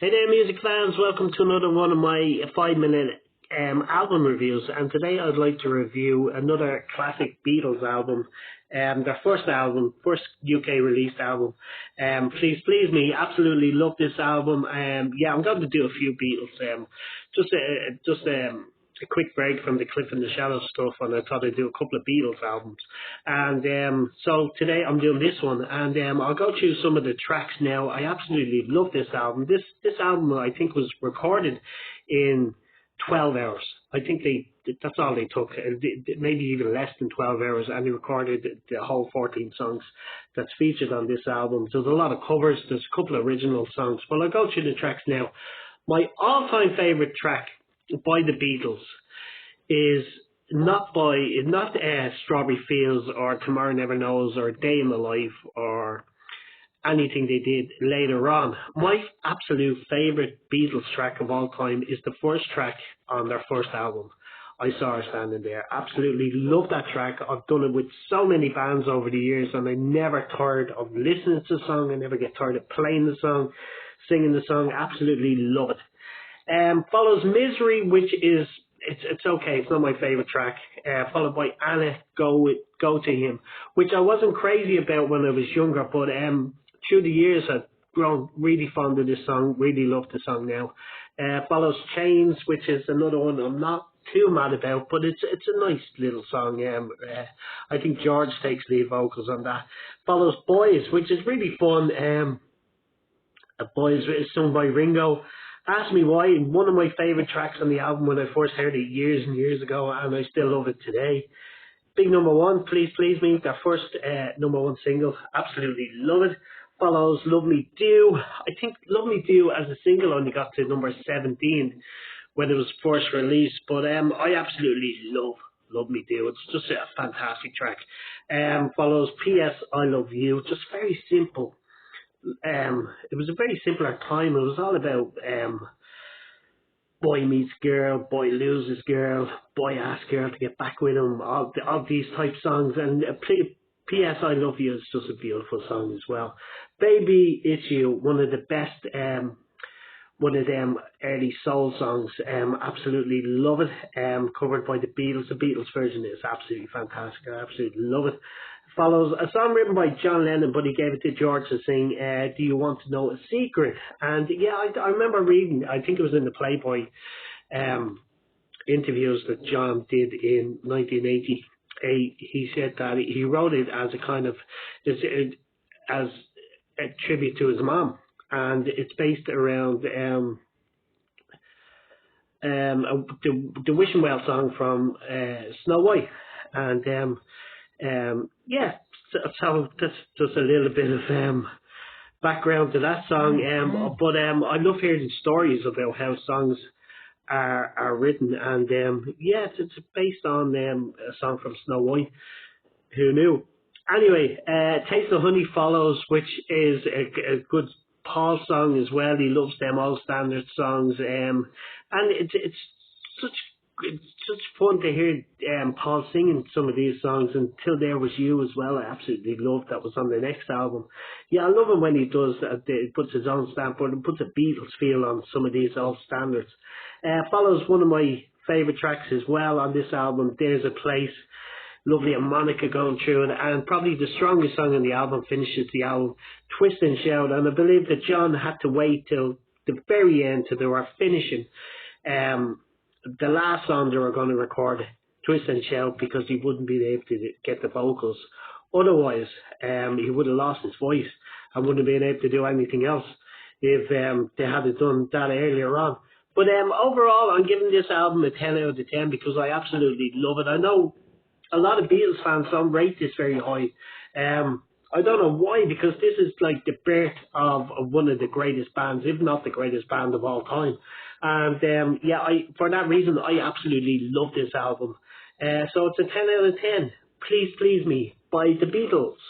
Hey there, music fans. Welcome to another one of my 5 minute album reviews. And today I'd like to review another classic Beatles album, their first album, first UK released album. Please Please Me. Absolutely love this album. Yeah, I'm going to do a few Beatles. Just a quick break from the Cliff and the Shadow stuff, and I thought I'd do a couple of Beatles albums. And so today I'm doing this one, and I'll go through some of the tracks now. I absolutely love this album. This album I think was recorded in 12 hours. I think that's all they took, maybe even less than 12 hours, and they recorded the whole 14 songs that's featured on this album. There's a lot of covers, there's a couple of original songs, but I'll go through the tracks now. My all-time favourite track by the Beatles is not Strawberry Fields or Tomorrow Never Knows or Day in the Life or anything they did later on. My absolute favourite Beatles track of all time is the first track on their first album, I Saw Her Standing There. Absolutely love that track. I've done it with so many bands over the years, and I never tired of listening to the song. I never get tired of playing the song, singing the song. Absolutely love it. Follows Misery, which is it's okay. It's not my favorite track. Followed by Anna, Go to Him, which I wasn't crazy about when I was younger, but through the years I've grown really fond of this song. Really love the song now. Follows Chains, which is another one I'm not too mad about, but it's a nice little song. I think George takes lead vocals on that. Follows Boys, which is really fun. Boys is sung by Ringo. Ask Me Why, one of my favourite tracks on the album when I first heard it years and years ago, and I still love it today. Big number one, Please Please Me, their first number one single. Absolutely love it. Follows Love Me Do. I think Love Me Do as a single only got to number 17 when it was first released, but I absolutely love Me Do. It's just a fantastic track. Follows P.S. I Love You. Just very simple. It was a very simpler time. It was all about boy meets girl, boy loses girl, boy asks girl to get back with him, all these type songs. And P.S. I Love You is just a beautiful song as well. Baby It's You, one of the best, one of them early soul songs. Absolutely love it. Covered by the Beatles. The Beatles version is absolutely fantastic. I absolutely love it. Follows a song written by John Lennon, but he gave it to George to sing, Do You Want to Know a Secret? And yeah, I remember reading, I think it was in the Playboy interviews that John did in 1980. He said that he wrote it as a kind of, as a tribute to his mom. And it's based around the Wishing Well song from Snow White. And yeah, so that's just a little bit of background to that song. But I love hearing stories about how songs are written, and yeah, it's based on a song from Snow White. Who knew? Anyway, Taste of Honey follows, which is a good Paul song as well. He loves them all standard songs, and it's such fun to hear Paul singing some of these songs. Until There Was You as well, I absolutely loved. That was on the next album. Yeah, I love him when he does that. He puts his own stamp on and puts a Beatles feel on some of these old standards. Follows one of my favourite tracks as well on this album, There's a Place. Lovely harmonica going through it, and probably the strongest song on the album finishes the album, Twist and Shout. And I believe that John had to wait till the very end till they were finishing the last song they were going to record, Twist and Shout, because he wouldn't be able to get the vocals. Otherwise, he would have lost his voice and wouldn't have been able to do anything else if they had done that earlier on. But overall, I'm giving this album a 10 out of 10 because I absolutely love it. I know a lot of Beatles fans don't rate this very high. I don't know why, because this is like the birth of one of the greatest bands, if not the greatest band of all time. And yeah, for that reason, I absolutely love this album. So it's a 10 out of 10. Please Please Me by the Beatles.